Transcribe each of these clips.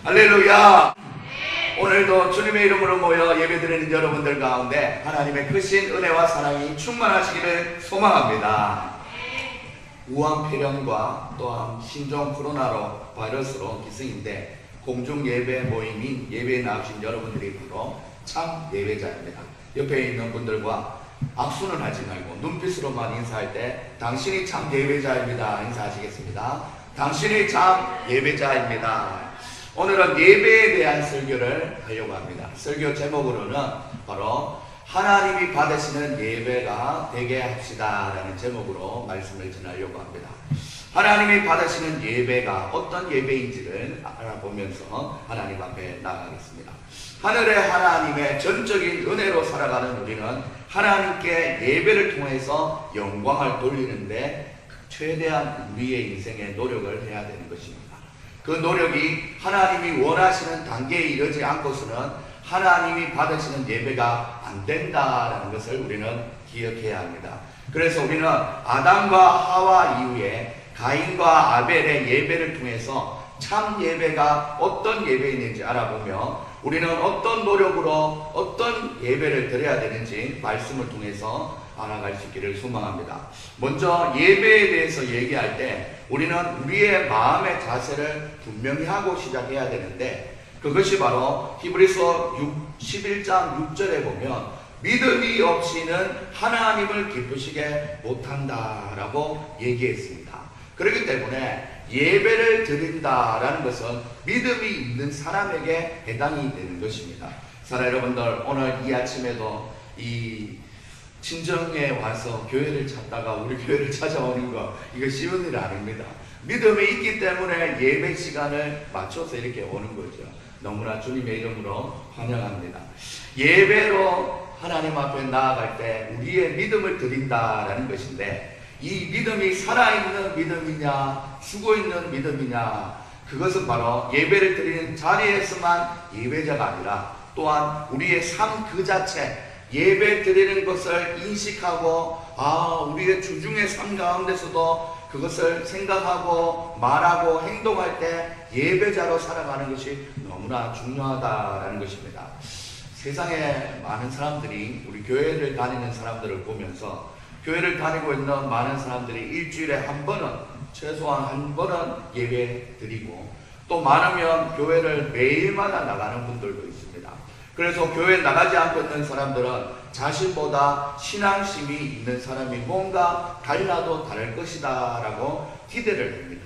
할렐루야. 오늘도 주님의 이름으로 모여 예배드리는 여러분들 가운데 하나님의 크신 은혜와 사랑이 충만하시기를 소망합니다. 우한폐렴과 또한 신종 코로나로 바이러스로 기승인데 공중 예배 모임인 예배에 나오신 여러분들이 바로 참 예배자입니다. 옆에 있는 분들과 악수는 하지 말고 눈빛으로만 인사할 때 당신이 참 예배자입니다 인사하시겠습니다. 당신이 참 예배자입니다. 오늘은 예배에 대한 설교를 하려고 합니다. 설교 제목으로는 바로 하나님이 받으시는 예배가 되게 합시다 라는 제목으로 말씀을 전하려고 합니다. 하나님이 받으시는 예배가 어떤 예배인지를 알아보면서 하나님 앞에 나아가겠습니다. 하늘의 하나님의 전적인 은혜로 살아가는 우리는 하나님께 예배를 통해서 영광을 돌리는데 최대한 우리의 인생에 노력을 해야 되는 것입니다. 그 노력이 하나님이 원하시는 단계에 이르지 않고서는 하나님이 받으시는 예배가 안 된다라는 것을 우리는 기억해야 합니다. 그래서 우리는 아담과 하와 이후에 가인과 아벨의 예배를 통해서 참 예배가 어떤 예배인지 알아보며 우리는 어떤 노력으로 어떤 예배를 드려야 되는지 말씀을 통해서 알아갈 수 있기를 소망합니다. 먼저 예배에 대해서 얘기할 때 우리는 우리의 마음의 자세를 분명히 하고 시작해야 되는데 그것이 바로 히브리서 11장 6절에 보면 믿음이 없이는 하나님을 기쁘시게 못한다라고 얘기했습니다. 그렇기 때문에 예배를 드린다라는 것은 믿음이 있는 사람에게 해당이 되는 것입니다. 사랑 여러분들, 오늘 이 아침에도 이 친정에 와서 교회를 찾다가 우리 교회를 찾아오는 거 이거 쉬운 일 아닙니다. 믿음이 있기 때문에 예배 시간을 맞춰서 이렇게 오는 거죠. 너무나 주님의 이름으로 환영합니다. 예배로 하나님 앞에 나아갈 때 우리의 믿음을 드린다라는 것인데 이 믿음이 살아있는 믿음이냐 죽어있는 믿음이냐 그것은 바로 예배를 드리는 자리에서만 예배자가 아니라 또한 우리의 삶 그 자체 예배 드리는 것을 인식하고 우리의 주중의 삶 가운데서도 그것을 생각하고 말하고 행동할 때 예배자로 살아가는 것이 너무나 중요하다라는 것입니다. 세상에 많은 사람들이 우리 교회를 다니는 사람들을 보면서 교회를 다니고 있는 많은 사람들이 일주일에 한 번은 최소한 한 번은 예배 드리고 또 많으면 교회를 매일마다 나가는 분들도 있습니다. 그래서 교회 나가지 않고 있는 사람들은 자신보다 신앙심이 있는 사람이 뭔가 달라도 다를 것이다 라고 기대를 합니다.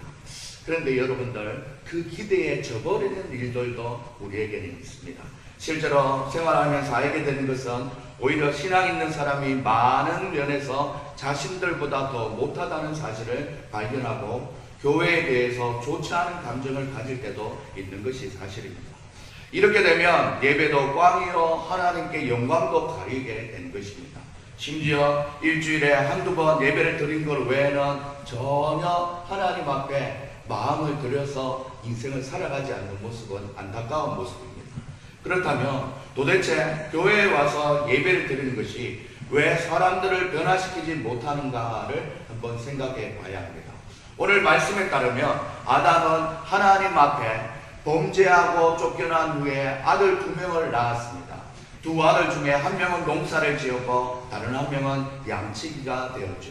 그런데 여러분들 그 기대에 져버리는 일들도 우리에게는 있습니다. 실제로 생활하면서 알게 되는 것은 오히려 신앙 있는 사람이 많은 면에서 자신들보다 더 못하다는 사실을 발견하고 교회에 대해서 좋지 않은 감정을 가질 때도 있는 것이 사실입니다. 이렇게 되면 예배도 꽝이요 하나님께 영광도 가리게 된 것입니다. 심지어 일주일에 한두 번 예배를 드린 것 외에는 전혀 하나님 앞에 마음을 들여서 인생을 살아가지 않는 모습은 안타까운 모습입니다. 그렇다면 도대체 교회에 와서 예배를 드리는 것이 왜 사람들을 변화시키지 못하는가를 한번 생각해 봐야 합니다. 오늘 말씀에 따르면 아담은 하나님 앞에 범죄하고 쫓겨난 후에 아들 2명을 낳았습니다. 두 아들 중에 한 명은 농사를 지었고 다른 한 명은 양치기가 되었죠.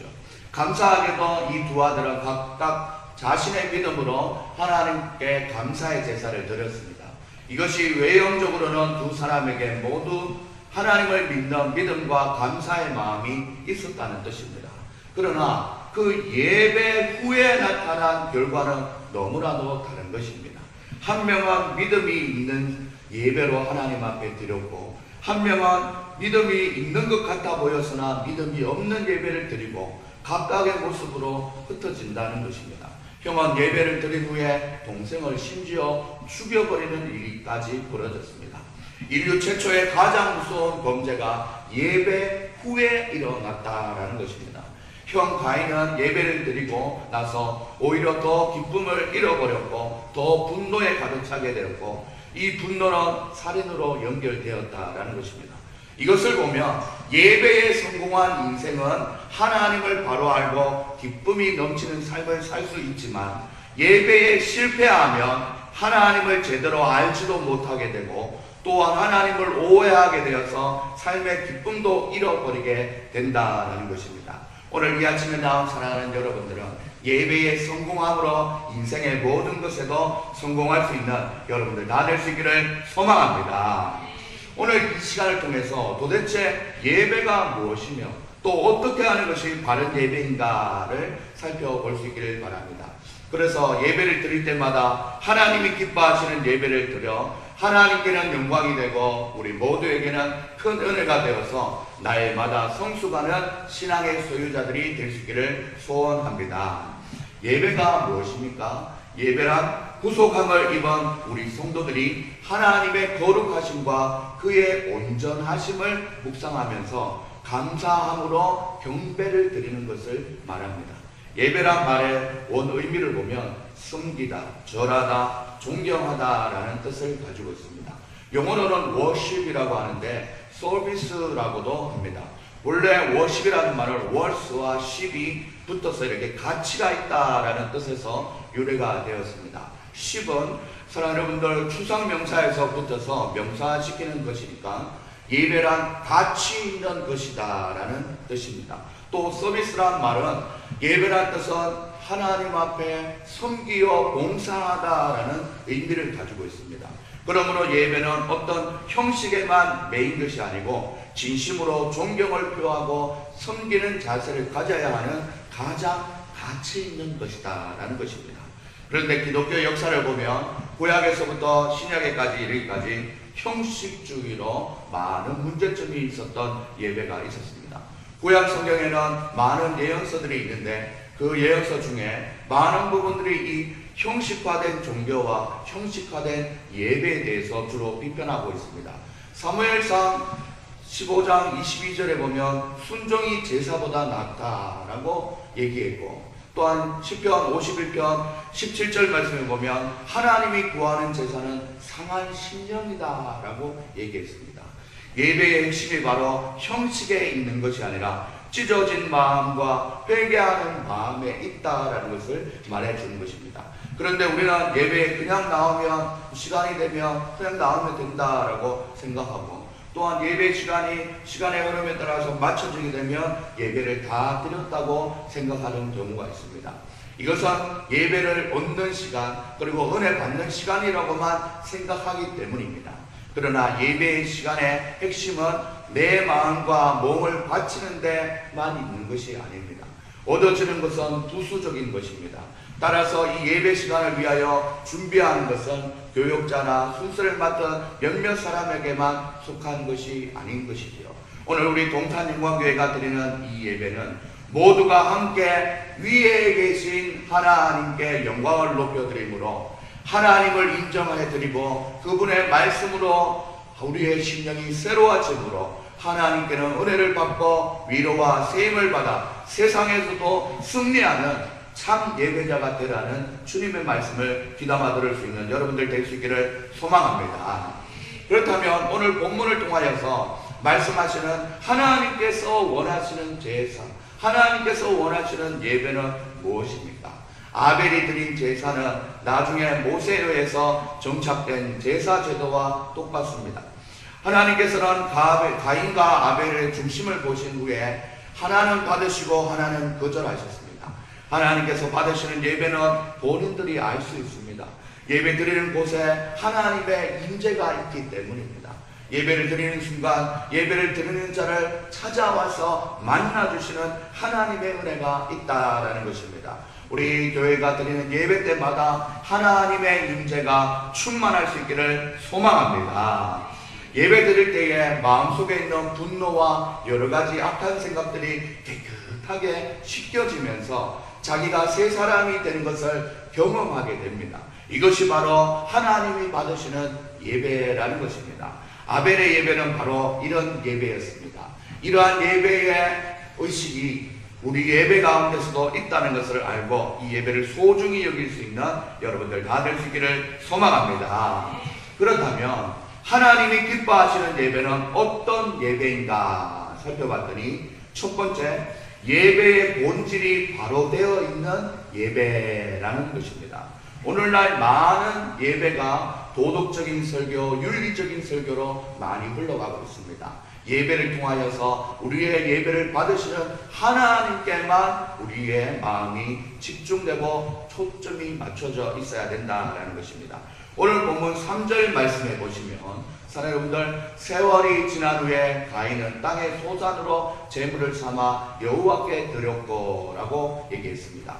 감사하게도 이 두 아들은 각각 자신의 믿음으로 하나님께 감사의 제사를 드렸습니다. 이것이 외형적으로는 두 사람에게 모두 하나님을 믿는 믿음과 감사의 마음이 있었다는 뜻입니다. 그러나 그 예배 후에 나타난 결과는 너무나도 다른 것입니다. 한 명은 믿음이 있는 예배로 하나님 앞에 드렸고 한 명은 믿음이 있는 것 같아 보였으나 믿음이 없는 예배를 드리고 각각의 모습으로 흩어진다는 것입니다. 형은 예배를 드린 후에 동생을 심지어 죽여버리는 일까지 벌어졌습니다. 인류 최초의 가장 무서운 범죄가 예배 후에 일어났다라는 것입니다. 형 가인은 예배를 드리고 나서 오히려 더 기쁨을 잃어버렸고 더 분노에 가득 차게 되었고 이 분노는 살인으로 연결되었다라는 것입니다. 이것을 보면 예배에 성공한 인생은 하나님을 바로 알고 기쁨이 넘치는 삶을 살 수 있지만 예배에 실패하면 하나님을 제대로 알지도 못하게 되고 또한 하나님을 오해하게 되어서 삶의 기쁨도 잃어버리게 된다는 것입니다. 오늘 이 아침에 나온 사랑하는 여러분들은 예배에 성공함으로 인생의 모든 것에도 성공할 수 있는 여러분들 다 될 수 있기를 소망합니다. 오늘 이 시간을 통해서 도대체 예배가 무엇이며 또 어떻게 하는 것이 바른 예배인가를 살펴볼 수 있기를 바랍니다. 그래서 예배를 드릴 때마다 하나님이 기뻐하시는 예배를 드려 하나님께는 영광이 되고 우리 모두에게는 큰 은혜가 되어서 날마다 성숙하는 신앙의 소유자들이 될 수 있기를 소원합니다. 예배가 무엇입니까? 예배란 구속함을 입은 우리 성도들이 하나님의 거룩하심과 그의 온전하심을 묵상하면서 감사함으로 경배를 드리는 것을 말합니다. 예배란 말의 원 의미를 보면 섬기다, 절하다, 존경하다라는 뜻을 가지고 있습니다. 영어로는 worship이라고 하는데 service라고도 합니다. 원래 worship이라는 말은 words와 ship이 붙어서 이렇게 가치가 있다라는 뜻에서 유래가 되었습니다. ship은 사랑하는 여러분들 추상명사에서 붙어서 명사시키는 것이니까 예배란 가치 있는 것이다 라는 뜻입니다. 또 서비스란 말은 예배란 뜻은 하나님 앞에 섬기어 봉사하다 라는 의미를 가지고 있습니다. 그러므로 예배는 어떤 형식에만 매인 것이 아니고 진심으로 존경을 표하고 섬기는 자세를 가져야 하는 가장 가치 있는 것이다 라는 것입니다. 그런데 기독교 역사를 보면 구약에서부터 신약에까지 이르기까지 형식주의로 많은 문제점이 있었던 예배가 있었습니다. 구약 성경에는 많은 예언서들이 있는데 그 예언서 중에 많은 부분들이 이 형식화된 종교와 형식화된 예배에 대해서 주로 비판하고 있습니다. 사무엘상 15장 22절에 보면 순종이 제사보다 낫다라고 얘기했고 또한 시편 51편 17절 말씀에 보면 하나님이 구하는 제사는 상한 심령이다 라고 얘기했습니다. 예배의 핵심이 바로 형식에 있는 것이 아니라 찢어진 마음과 회개하는 마음에 있다라는 것을 말해주는 것입니다. 그런데 우리는 예배에 그냥 나오면 시간이 되면 그냥 나오면 된다라고 생각하고 또한 예배 시간의 흐름에 따라서 맞춰지게 되면 예배를 다 드렸다고 생각하는 경우가 있습니다. 이것은 예배를 얻는 시간 그리고 은혜 받는 시간이라고만 생각하기 때문입니다. 그러나 예배의 시간의 핵심은 내 마음과 몸을 바치는 데만 있는 것이 아닙니다. 얻어지는 것은 부수적인 것입니다. 따라서 이 예배 시간을 위하여 준비하는 것은 교역자나 순서를 맡은 몇몇 사람에게만 속한 것이 아닌 것이지요. 오늘 우리 동탄영광교회가 드리는 이 예배는 모두가 함께 위에 계신 하나님께 영광을 높여드리므로 하나님을 인정해 드리고 그분의 말씀으로 우리의 심령이 새로워짐으로 하나님께는 은혜를 받고 위로와 세임을 받아 세상에서도 승리하는 참 예배자가 되라는 주님의 말씀을 귀담아 들을 수 있는 여러분들 될 수 있기를 소망합니다. 그렇다면 오늘 본문을 통하여서 말씀하시는 하나님께서 원하시는 제사, 하나님께서 원하시는 예배는 무엇입니까? 아벨이 드린 제사는 나중에 모세에 의해서 정착된 제사 제도와 똑같습니다. 하나님께서는 가인과 아벨의 중심을 보신 후에 하나는 받으시고 하나는 거절하셨습니다. 하나님께서 받으시는 예배는 본인들이 알 수 있습니다. 예배 드리는 곳에 하나님의 임재가 있기 때문입니다. 예배를 드리는 순간 예배를 드리는 자를 찾아와서 만나주시는 하나님의 은혜가 있다라는 것입니다. 우리 교회가 드리는 예배 때마다 하나님의 임재가 충만할 수 있기를 소망합니다. 예배 드릴 때에 마음속에 있는 분노와 여러 가지 악한 생각들이 깨끗하게 씻겨지면서 자기가 새 사람이 되는 것을 경험하게 됩니다. 이것이 바로 하나님이 받으시는 예배라는 것입니다. 아벨의 예배는 바로 이런 예배였습니다. 이러한 예배의 의식이 우리 예배 가운데서도 있다는 것을 알고 이 예배를 소중히 여길 수 있는 여러분들 다 될 수 있기를 소망합니다. 그렇다면 하나님이 기뻐하시는 예배는 어떤 예배인가 살펴봤더니 첫 번째, 예배의 본질이 바로 되어 있는 예배라는 것입니다. 오늘날 많은 예배가 도덕적인 설교, 윤리적인 설교로 많이 흘러가고 있습니다. 예배를 통하여서 우리의 예배를 받으시는 하나님께만 우리의 마음이 집중되고 초점이 맞춰져 있어야 된다는 것입니다. 오늘 본문 3절 말씀해 보시면, 사랑하는 여러분들, 세월이 지난 후에 가인은 땅의 소산으로 제물을 삼아 여호와께 드렸고 라고 얘기했습니다.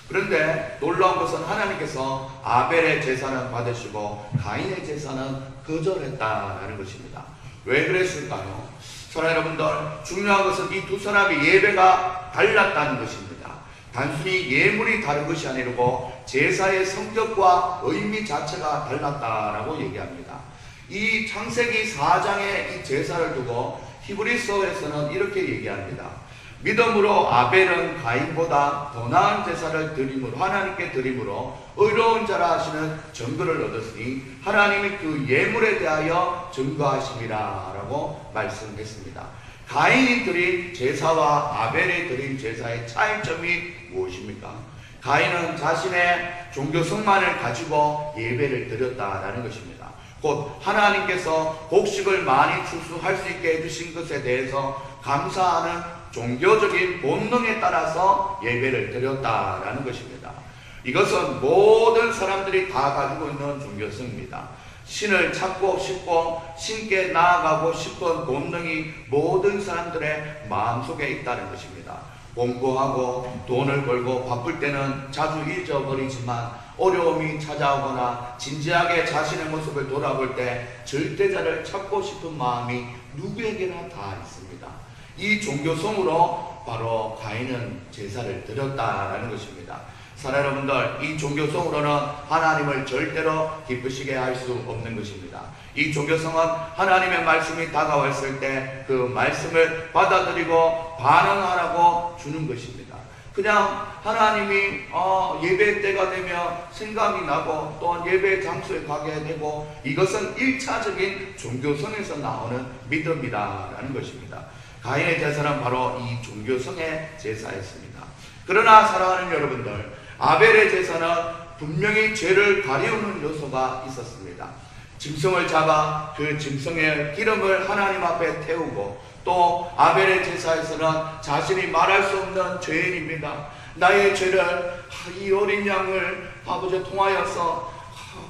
그런데 놀라운 것은 하나님께서 아벨의 제사는 받으시고 가인의 제사는 거절했다라는 것입니다. 왜 그랬을까요? 사랑하는 여러분들, 중요한 것은 이 두 사람의 예배가 달랐다는 것입니다. 단순히 예물이 다른 것이 아니고 제사의 성격과 의미 자체가 달랐다라고 얘기합니다. 이 창세기 4장의 이 제사를 두고 히브리서에서는 이렇게 얘기합니다. 믿음으로 아벨은 가인보다 더 나은 제사를 드림으로, 하나님께 드림으로 의로운 자라 하시는 증거를 얻었으니 하나님이 그 예물에 대하여 증거하심이라 라고 말씀했습니다. 가인이 드린 제사와 아벨이 드린 제사의 차이점이 무엇입니까? 가인은 자신의 종교성만을 가지고 예배를 드렸다라는 것입니다. 곧 하나님께서 곡식을 많이 추수할 수 있게 해주신 것에 대해서 감사하는 종교적인 본능에 따라서 예배를 드렸다라는 것입니다. 이것은 모든 사람들이 다 가지고 있는 종교성입니다. 신을 찾고 싶고 신께 나아가고 싶은 본능이 모든 사람들의 마음속에 있다는 것입니다. 공부하고 돈을 벌고 바쁠 때는 자주 잊어버리지만 어려움이 찾아오거나 진지하게 자신의 모습을 돌아볼 때 절대자를 찾고 싶은 마음이 누구에게나 다 있습니다. 이 종교성으로 바로 가인은 제사를 드렸다라는 것입니다. 사랑하는 여러분들, 이 종교성으로는 하나님을 절대로 기쁘시게 할 수 없는 것입니다. 이 종교성은 하나님의 말씀이 다가왔을 때 그 말씀을 받아들이고 반응하라고 주는 것입니다. 그냥 하나님이 예배 때가 되면 생각이 나고 또한 예배 장소에 가게 되고, 이것은 1차적인 종교성에서 나오는 믿음이라는 것입니다. 가인의 제사는 바로 이 종교성의 제사였습니다. 그러나 사랑하는 여러분들, 아벨의 제사는 분명히 죄를 가리우는 요소가 있었습니다. 짐승을 잡아 그 짐승의 기름을 하나님 앞에 태우고, 또 아벨의 제사에서는 자신이 말할 수 없는 죄인입니다. 나의 죄를 이 어린 양을 아버지 통하여서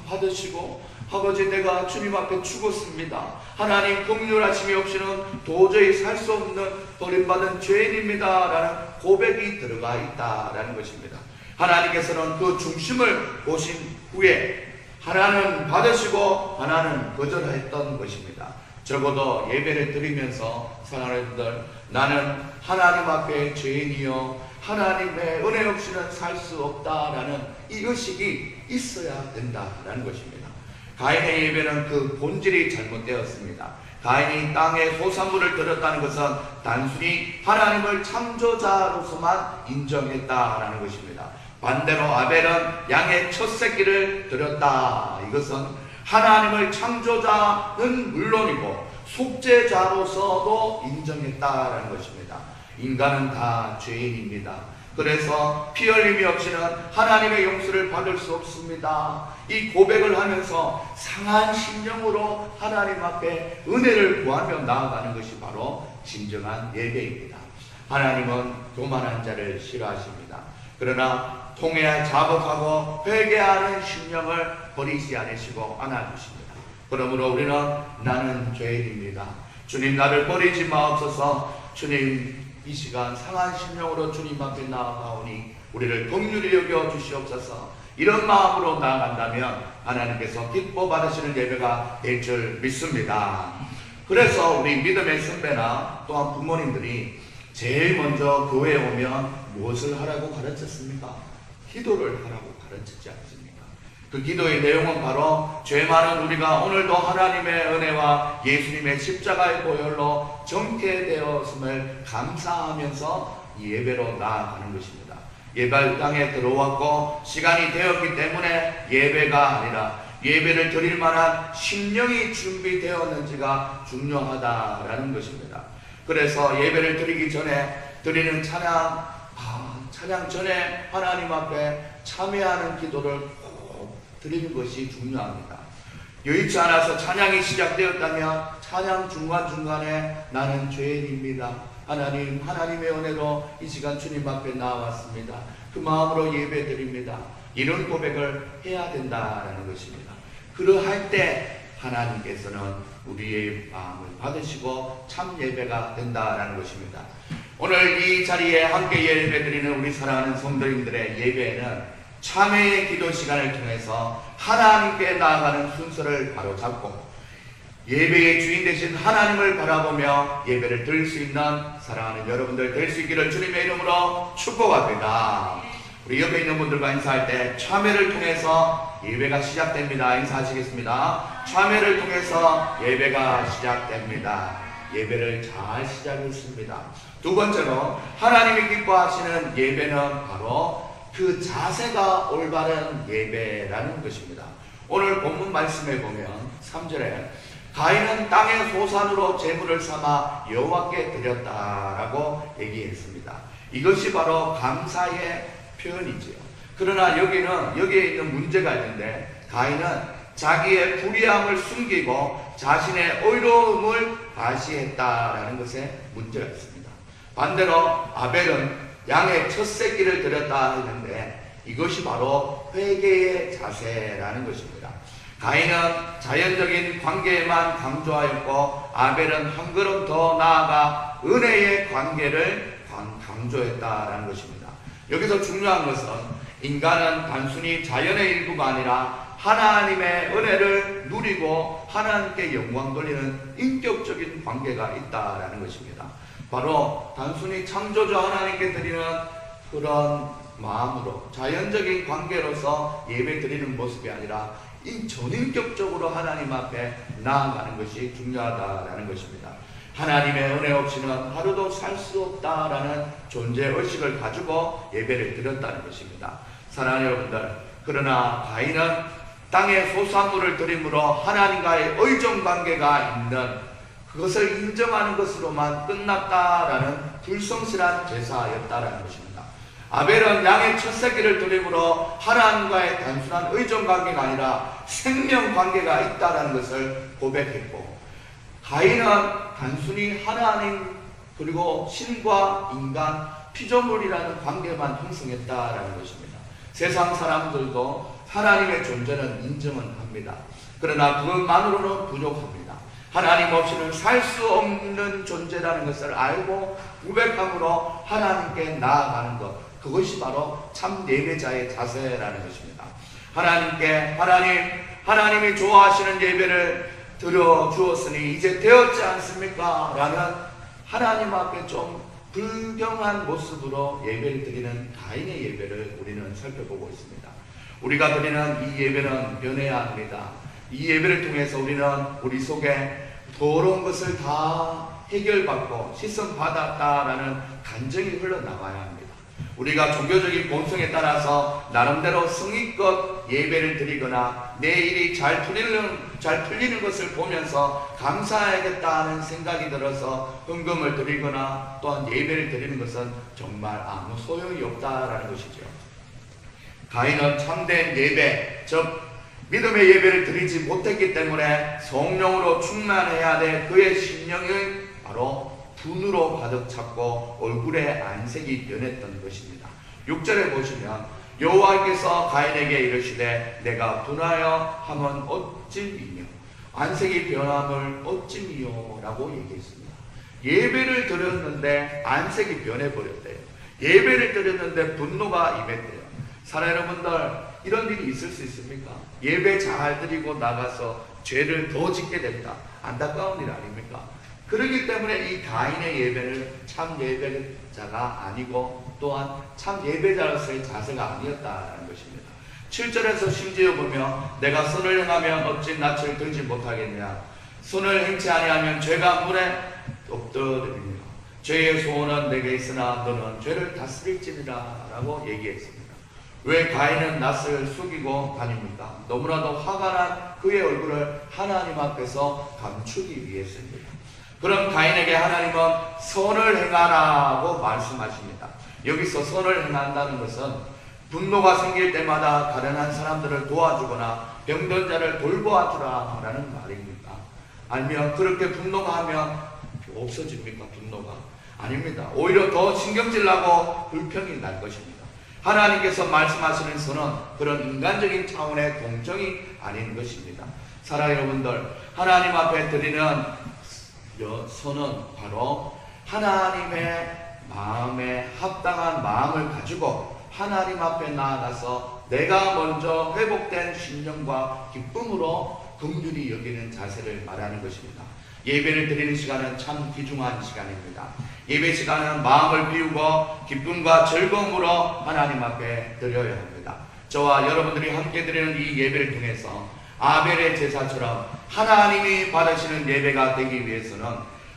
받으시고, 아버지 내가 주님 앞에 죽었습니다. 하나님 긍휼하심이 없이는 도저히 살 수 없는 버림받은 죄인입니다 라는 고백이 들어가 있다라는 것입니다. 하나님께서는 그 중심을 보신 후에 하나는 받으시고 하나는 거절했던 것입니다. 적어도 예배를 드리면서 사랑하는 분들, 나는 하나님 앞에 죄인이요 하나님의 은혜 없이는 살 수 없다라는 이 의식이 있어야 된다라는 것입니다. 가인의 예배는 그 본질이 잘못되었습니다. 가인이 땅에 소산물을 드렸다는 것은 단순히 하나님을 창조자로서만 인정했다라는 것입니다. 반대로 아벨은 양의 첫 새끼를 드렸다. 이것은 하나님을 창조자는 물론이고 속죄자로서도 인정했다라는 것입니다. 인간은 다 죄인입니다. 그래서 피 흘림이 없이는 하나님의 용서를 받을 수 없습니다. 이 고백을 하면서 상한 심령으로 하나님 앞에 은혜를 구하며 나아가는 것이 바로 진정한 예배입니다. 하나님은 교만한 자를 싫어하십니다. 그러나 통해야 자복하고 회개하는 심령을 버리지 않으시고 안아주십니다. 그러므로 우리는 나는 죄인입니다. 주님 나를 버리지 마옵소서. 주님 이 시간 상한 심령으로 주님 앞에 나아가오니 우리를 긍휼히 여겨 주시옵소서. 이런 마음으로 나아간다면 하나님께서 기뻐 받으시는 예배가 될 줄 믿습니다. 그래서 우리 믿음의 선배나 또한 부모님들이 제일 먼저 교회에 오면 무엇을 하라고 가르쳤습니까? 기도를 하라고 가르치지 않습니까? 그 기도의 내용은 바로 죄 많은 우리가 오늘도 하나님의 은혜와 예수님의 십자가의 보혈로 정케 되었음을 감사하면서 예배로 나아가는 것입니다. 예배 땅에 들어왔고 시간이 되었기 때문에 예배가 아니라 예배를 드릴 만한 심령이 준비되었는지가 중요하다라는 것입니다. 그래서 예배를 드리기 전에 드리는 찬양 전에 하나님 앞에 참여하는 기도를 꼭 드리는 것이 중요합니다. 여의치 않아서 찬양이 시작되었다면 찬양 중간중간에 나는 죄인입니다. 하나님, 하나님의 은혜로 이 시간 주님 앞에 나왔습니다. 그 마음으로 예배 드립니다. 이런 고백을 해야 된다라는 것입니다. 그러할 때 하나님께서는 우리의 마음을 받으시고 참 예배가 된다라는 것입니다. 오늘 이 자리에 함께 예배드리는 우리 사랑하는 성도님들의 예배는 참회의 기도 시간을 통해서 하나님께 나아가는 순서를 바로 잡고 예배의 주인 되신 하나님을 바라보며 예배를 드릴 수 있는 사랑하는 여러분들 될 수 있기를 주님의 이름으로 축복합니다. 우리 옆에 있는 분들과 인사할 때 참회를 통해서 예배가 시작됩니다. 인사하시겠습니다. 참회를 통해서 예배가 시작됩니다. 예배를 잘 시작했습니다. 두 번째로 하나님이 기뻐하시는 예배는 바로 그 자세가 올바른 예배라는 것입니다. 오늘 본문 말씀에 보면 3절에 가인은 땅의 소산으로 제물을 삼아 여호와께 드렸다라고 얘기했습니다. 이것이 바로 감사의 표현이지요. 그러나 여기에 있는 문제가 있는데 가인은 자기의 불의함을 숨기고 자신의 의로움을 과시했다라는 것에 문제가 있습니다. 반대로 아벨은 양의 첫 새끼를 드렸다 했는데 이것이 바로 회개의 자세라는 것입니다. 가인은 자연적인 관계에만 강조하였고 아벨은 한 걸음 더 나아가 은혜의 관계를 강조했다라는 것입니다. 여기서 중요한 것은 인간은 단순히 자연의 일부가 아니라 하나님의 은혜를 누리고 하나님께 영광 돌리는 인격적인 관계가 있다라는 것입니다. 바로 단순히 창조주 하나님께 드리는 그런 마음으로 자연적인 관계로서 예배 드리는 모습이 아니라 이 전인격적으로 하나님 앞에 나아가는 것이 중요하다라는 것입니다. 하나님의 은혜 없이는 하루도 살 수 없다라는 존재의식을 가지고 예배를 드렸다는 것입니다. 사랑하는 여러분들, 그러나 가인은 땅의 소산물을 드림으로 하나님과의 의존관계가 있는 그것을 인정하는 것으로만 끝났다라는 불성실한 제사였다라는 것입니다. 아벨은 양의 첫 새끼를 드림으로 하나님과의 단순한 의존관계가 아니라 생명관계가 있다라는 것을 고백했고 가인은 단순히 하나님 그리고 신과 인간 피조물이라는 관계만 형성했다라는 것입니다. 세상 사람들도 하나님의 존재는 인정은 합니다. 그러나 그것만으로는 부족합니다. 하나님 없이는 살 수 없는 존재라는 것을 알고 고백함으로 하나님께 나아가는 것, 그것이 바로 참 예배자의 자세라는 것입니다. 하나님이 좋아하시는 예배를 드려 주었으니 이제 되었지 않습니까? 라는 하나님 앞에 좀 불경한 모습으로 예배를 드리는 가인의 예배를 우리는 살펴보고 있습니다. 우리가 드리는 이 예배는 변해야 합니다. 이 예배를 통해서 우리는 우리 속에 더러운 것을 다 해결받고 씻음받았다라는 감정이 흘러나와야 합니다. 우리가 종교적인 본성에 따라서 나름대로 성의껏 예배를 드리거나 내 일이 잘 풀리는 것을 보면서 감사해야겠다는 생각이 들어서 헌금을 드리거나 또한 예배를 드리는 것은 정말 아무 소용이 없다라는 것이죠. 가인은 참된 예배, 즉 믿음의 예배를 드리지 못했기 때문에 성령으로 충만해야 될 그의 심령이 바로 분으로 가득 찼고 얼굴에 안색이 변했던 것입니다. 6절에 보시면 여호와께서 가인에게 이르시되 내가 분하여 함은 어찌미뇨 안색이 변함을 어찌미요 라고 얘기했습니다. 예배를 드렸는데 안색이 변해버렸대요. 예배를 드렸는데 분노가 임했대요. 사랑하는 여러분들, 이런 일이 있을 수 있습니까? 예배 잘 드리고 나가서 죄를 더 짓게 됐다. 안타까운 일 아닙니까? 그렇기 때문에 이 가인의 예배는 참 예배자가 아니고 또한 참 예배자로서의 자세가 아니었다는 것입니다. 7절에서 심지어 보면 내가 선을 행하면 어찌 낯을 들지 못하겠냐. 선을 행치 아니하면 죄가 물에 엎드리며 죄의 소원은 내게 있으나 너는 죄를 다스릴지니라 라고 얘기했습니다. 왜 가인은 낯을 숙이고 다닙니까? 너무나도 화가 난 그의 얼굴을 하나님 앞에서 감추기 위해서입니다. 그럼 가인에게 하나님은 선을 행하라고 말씀하십니다. 여기서 선을 행한다는 것은 분노가 생길 때마다 가련한 사람들을 도와주거나 병든 자를 돌보아주라 라는 말입니까? 아니면 그렇게 분노가 하면 없어집니까? 분노가 아닙니다. 오히려 더 신경질 나고 불평이 날 것입니다. 하나님께서 말씀하시는 선은 그런 인간적인 차원의 동정이 아닌 것입니다. 사랑하는 여러분들, 하나님 앞에 드리는 선은 바로 하나님의 마음에 합당한 마음을 가지고 하나님 앞에 나아가서 내가 먼저 회복된 심령과 기쁨으로 긍휼히 여기는 자세를 말하는 것입니다. 예배를 드리는 시간은 참 귀중한 시간입니다. 예배 시간은 마음을 비우고 기쁨과 즐거움으로 하나님 앞에 드려야 합니다. 저와 여러분들이 함께 드리는 이 예배를 통해서 아벨의 제사처럼 하나님이 받으시는 예배가 되기 위해서는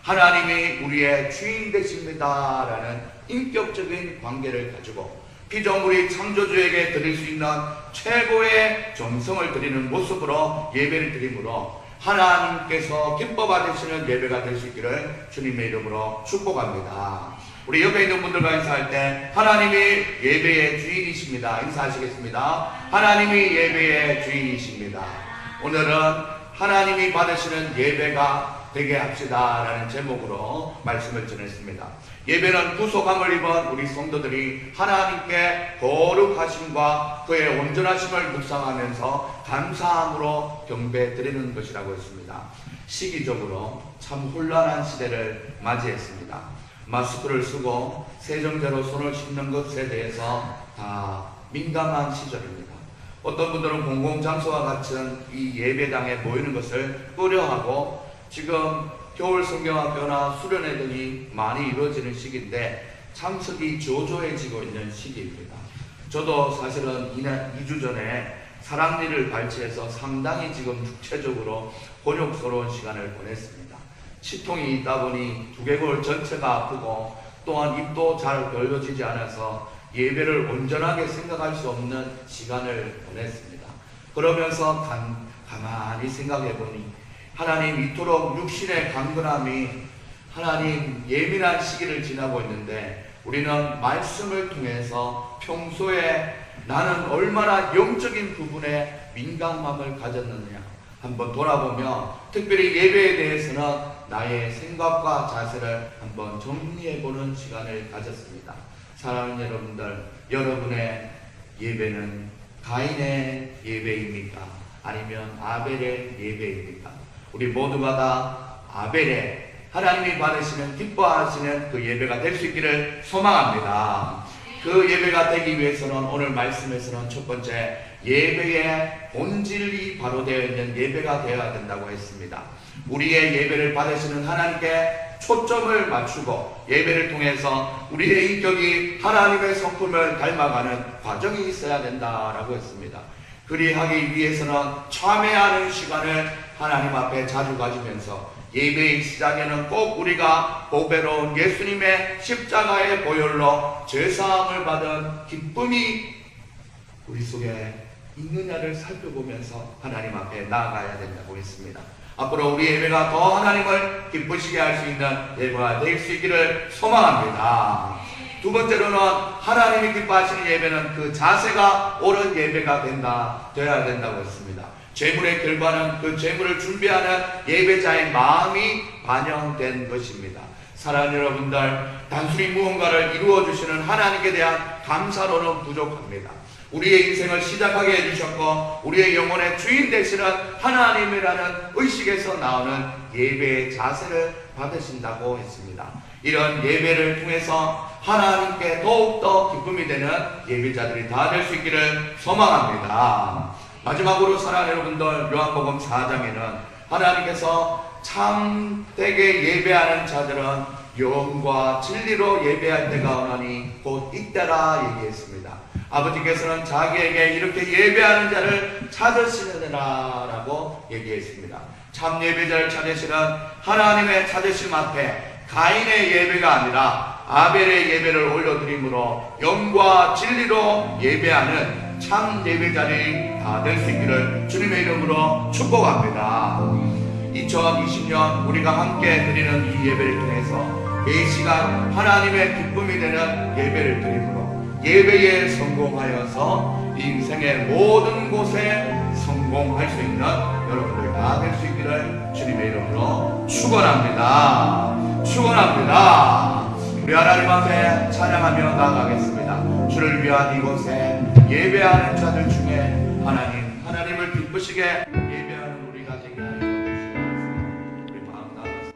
하나님이 우리의 주인 되십니다 라는 인격적인 관계를 가지고 피조물이 창조주에게 드릴 수 있는 최고의 정성을 드리는 모습으로 예배를 드림으로 하나님께서 기뻐 받으시는 예배가 될 수 있기를 주님의 이름으로 축복합니다. 우리 옆에 있는 분들과 인사할 때 하나님이 예배의 주인이십니다. 인사하시겠습니다. 하나님이 예배의 주인이십니다. 오늘은 하나님이 받으시는 예배가 되게 합시다 라는 제목으로 말씀을 전했습니다. 예배는 구속함을 입은 우리 성도들이 하나님께 거룩하심과 그의 온전하심을 묵상하면서 감사함으로 경배드리는 것이라고 했습니다. 시기적으로 참 혼란한 시대를 맞이했습니다. 마스크를 쓰고 세정제로 손을 씻는 것에 대해서 다 민감한 시절입니다. 어떤 분들은 공공장소와 같은 이 예배당에 모이는 것을 꺼려하고 지금 겨울 성경학교나 수련회 등이 많이 이루어지는 시기인데 참석이 저조해지고 있는 시기입니다. 저도 사실은 2주 전에 사랑니를 발치해서 상당히 지금 육체적으로 곤욕스러운 시간을 보냈습니다. 치통이 있다 보니 두개골 전체가 아프고 또한 입도 잘 벌려지지 않아서 예배를 온전하게 생각할 수 없는 시간을 보냈습니다. 그러면서 가만히 생각해 보니 하나님 이토록 육신의 강건함이 하나님 예민한 시기를 지나고 있는데 우리는 말씀을 통해서 평소에 나는 얼마나 영적인 부분에 민감함을 가졌느냐 한번 돌아보며 특별히 예배에 대해서는 나의 생각과 자세를 한번 정리해보는 시간을 가졌습니다. 사랑하는 여러분들, 여러분의 예배는 가인의 예배입니까? 아니면 아벨의 예배입니까? 우리 모두가 다 아벨의 하나님이 받으시는 기뻐하시는 그 예배가 될 수 있기를 소망합니다. 그 예배가 되기 위해서는 오늘 말씀에서는 첫 번째 예배의 본질이 바로 되어 있는 예배가 되어야 된다고 했습니다. 우리의 예배를 받으시는 하나님께 초점을 맞추고 예배를 통해서 우리의 인격이 하나님의 성품을 닮아가는 과정이 있어야 된다라고 했습니다. 그리하기 위해서는 참회하는 시간을 하나님 앞에 자주 가지면서 예배의 시작에는 꼭 우리가 보배로운 예수님의 십자가의 보혈로 죄사함을 받은 기쁨이 우리 속에 있느냐를 살펴보면서 하나님 앞에 나아가야 된다고 했습니다. 앞으로 우리 예배가 더 하나님을 기쁘시게 할 수 있는 예배가 될 수 있기를 소망합니다. 두 번째로는 하나님이 기뻐하시는 예배는 그 자세가 옳은 예배가 되어야 된다고 했습니다. 재물의 결과는 그 재물을 준비하는 예배자의 마음이 반영된 것입니다. 사랑하는 여러분들, 단순히 무언가를 이루어주시는 하나님께 대한 감사로는 부족합니다. 우리의 인생을 시작하게 해주셨고 우리의 영혼의 주인 되시는 하나님이라는 의식에서 나오는 예배의 자세를 받으신다고 했습니다. 이런 예배를 통해서 하나님께 더욱더 기쁨이 되는 예배자들이 다 될 수 있기를 소망합니다. 마지막으로 사랑하는 여러분들, 요한복음 4장에는 하나님께서 참되게 예배하는 자들은 영과 진리로 예배할 때가 오나니 곧 이때라 얘기했습니다. 아버지께서는 자기에게 이렇게 예배하는 자를 찾으시느니라 라고 얘기했습니다. 참 예배자를 찾으시는 하나님의 찾으심 앞에 가인의 예배가 아니라 아벨의 예배를 올려드림으로 영과 진리로 예배하는 참 예배자들이 다 될 수 있기를 주님의 이름으로 축복합니다. 2020년 우리가 함께 드리는 이 예배를 통해서 매 시간 하나님의 기쁨이 되는 예배를 드림으로 예배에 성공하여서 인생의 모든 곳에 성공할 수 있는 여러분들 다 될 수 있기를 주님의 이름으로 축원합니다. 축원합니다. 우리 하나님 앞에 찬양하며 나아가겠습니다. 주를 위한 이곳에 예배하는 자들 중에 하나님을 기쁘시게 예배하는 우리가 되게 하여 주시옵소서. 우리 마음 나가서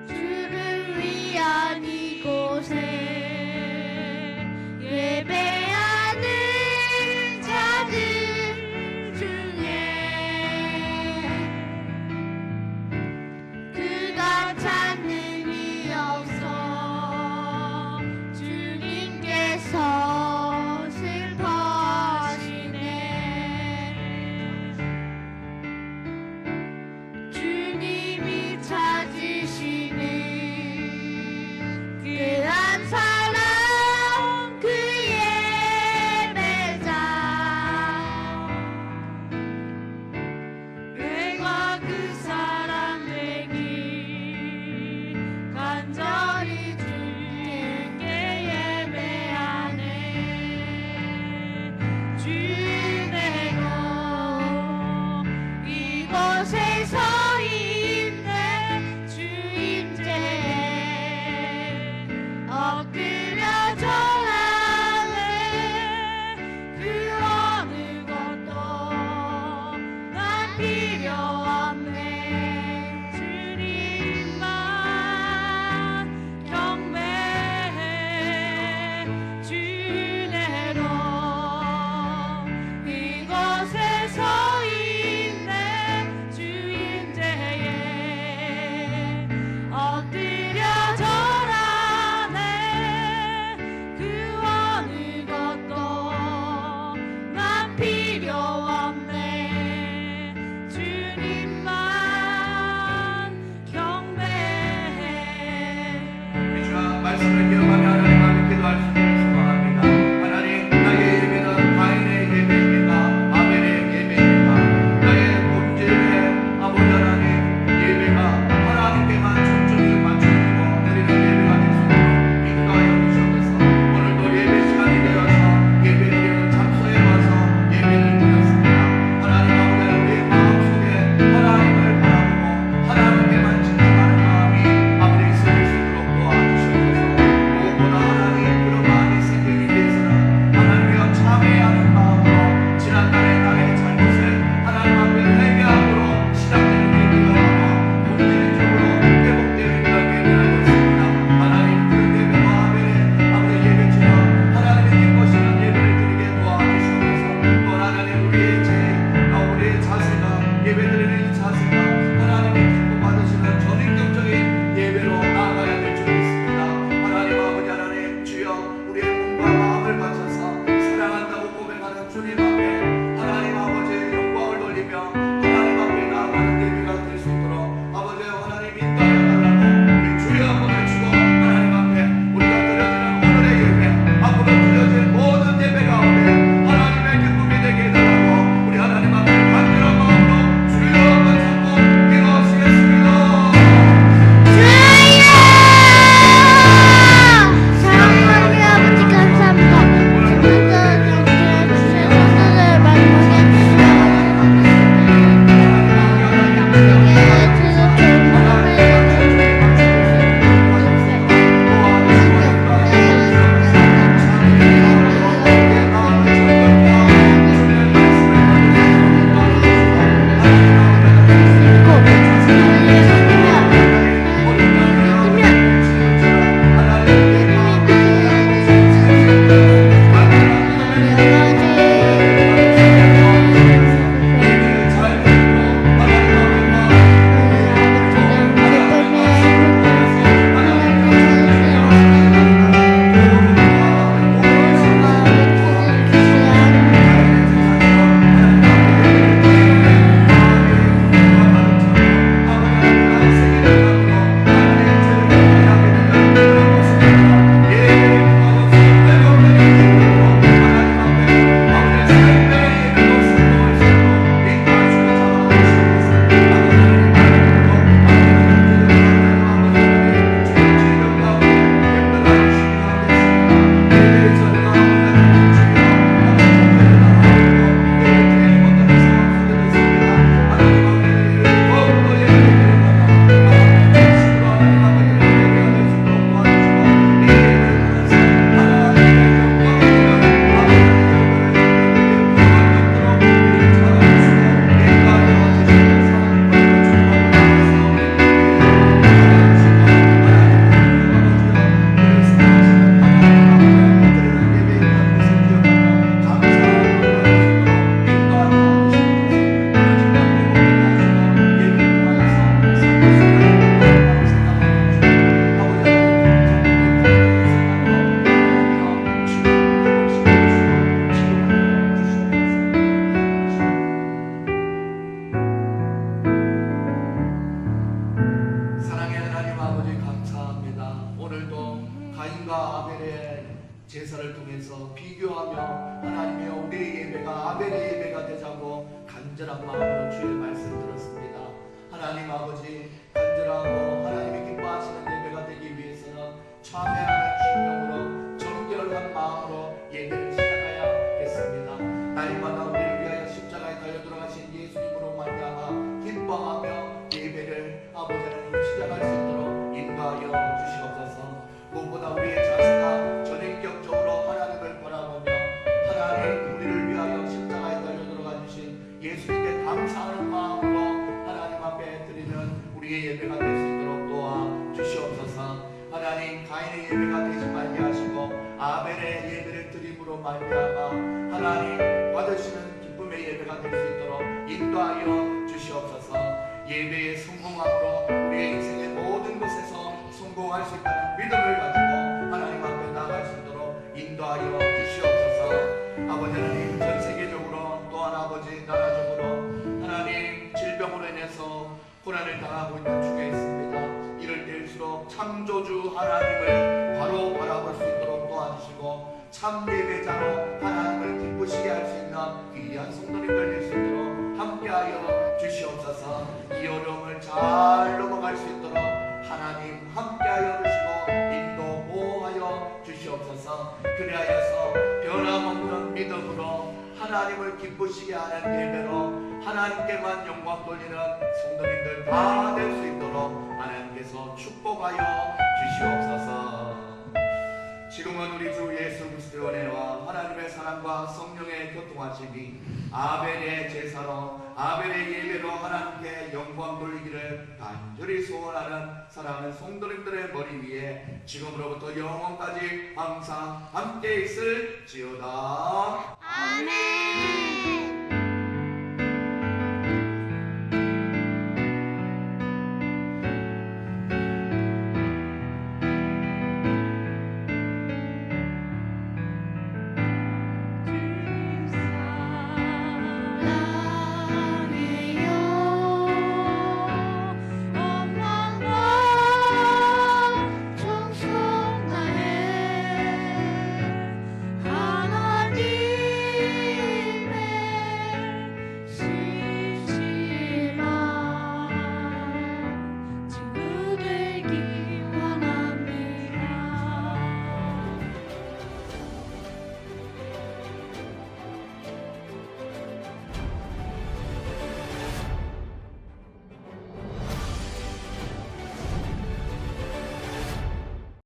주를 위한 이곳에 예배하는 자들 중에 대해서 비교하며 하나님이여 우리의 예배가 아벨의 예배가 되자고 간절한 마음으로 주의 말씀 들었습니다. 하나님 아버지, 간절하고 하나님이 기뻐하시는 예배가 되기 위해서는 참회하는 심령으로 정결한 마음으로 예배를 시작하야겠습니다. 날마다 우리를 위하여 십자가에 달려 돌아가신 예수님으로 말미암아 기뻐하며 예배를 아버지 하나님 시작할 수 있도록 인도하여 주시옵소서. 무엇보다 우리의 자세가 전인격적으로 하나님을 바라보며 하나님 우리를 위하여 십자가에 달려 돌아가 주신 예수님께 감사하는 마음으로 하나님 앞에 드리는 우리의 예배가 될 수 있도록 도와 주시옵소서. 하나님 가인의 예배가 되지 말게 하시고 아벨의 예배를 드림으로 말미암아 하나님 받으시는 기쁨의 예배가 될 수 있도록 인도하여 주시옵소서. 예배의 성공함으로 우리의 인생의 모든 것에서 성공할 수 있다는 믿음을 가지고 하나님 앞에 나아갈 수 있도록 인도하여 주시옵소서. 아버지 하나님, 전 세계적으로 또한 아버지 나라적으로 하나님 질병으로 인해서 고난을 당하고 있는 중에 있습니다. 이럴 때일수록 창조주 하나님을 바로 바라볼 수 있도록 도와주시고 참 예배자로 하나님을 기쁘시게 할 수 있는 귀한 성도님들 될 수 있도록 함께하여 주시옵소서. 이 어려움을 잘 넘어갈 수 있도록 하나님 함께하여 주시고 인도 보호하여 주시옵소서. 그리하여서 변함없는 믿음으로 하나님을 기쁘시게 하는 예배로 하나님께만 영광 돌리는 성도님들 다 될 수 있도록 하나님께서 축복하여 주시옵소서. 지금은 우리 주 예수 그리스도의 은혜와 하나님의 사랑과 성령의 교통하심이 아벨의 제사로 아벨의 예배로 하나님께 영광 돌리기를 간절히 소원하는 사랑하는 성도님들의 머리 위에 지금으로부터 영원까지 항상 함께 있을지어다. 아멘.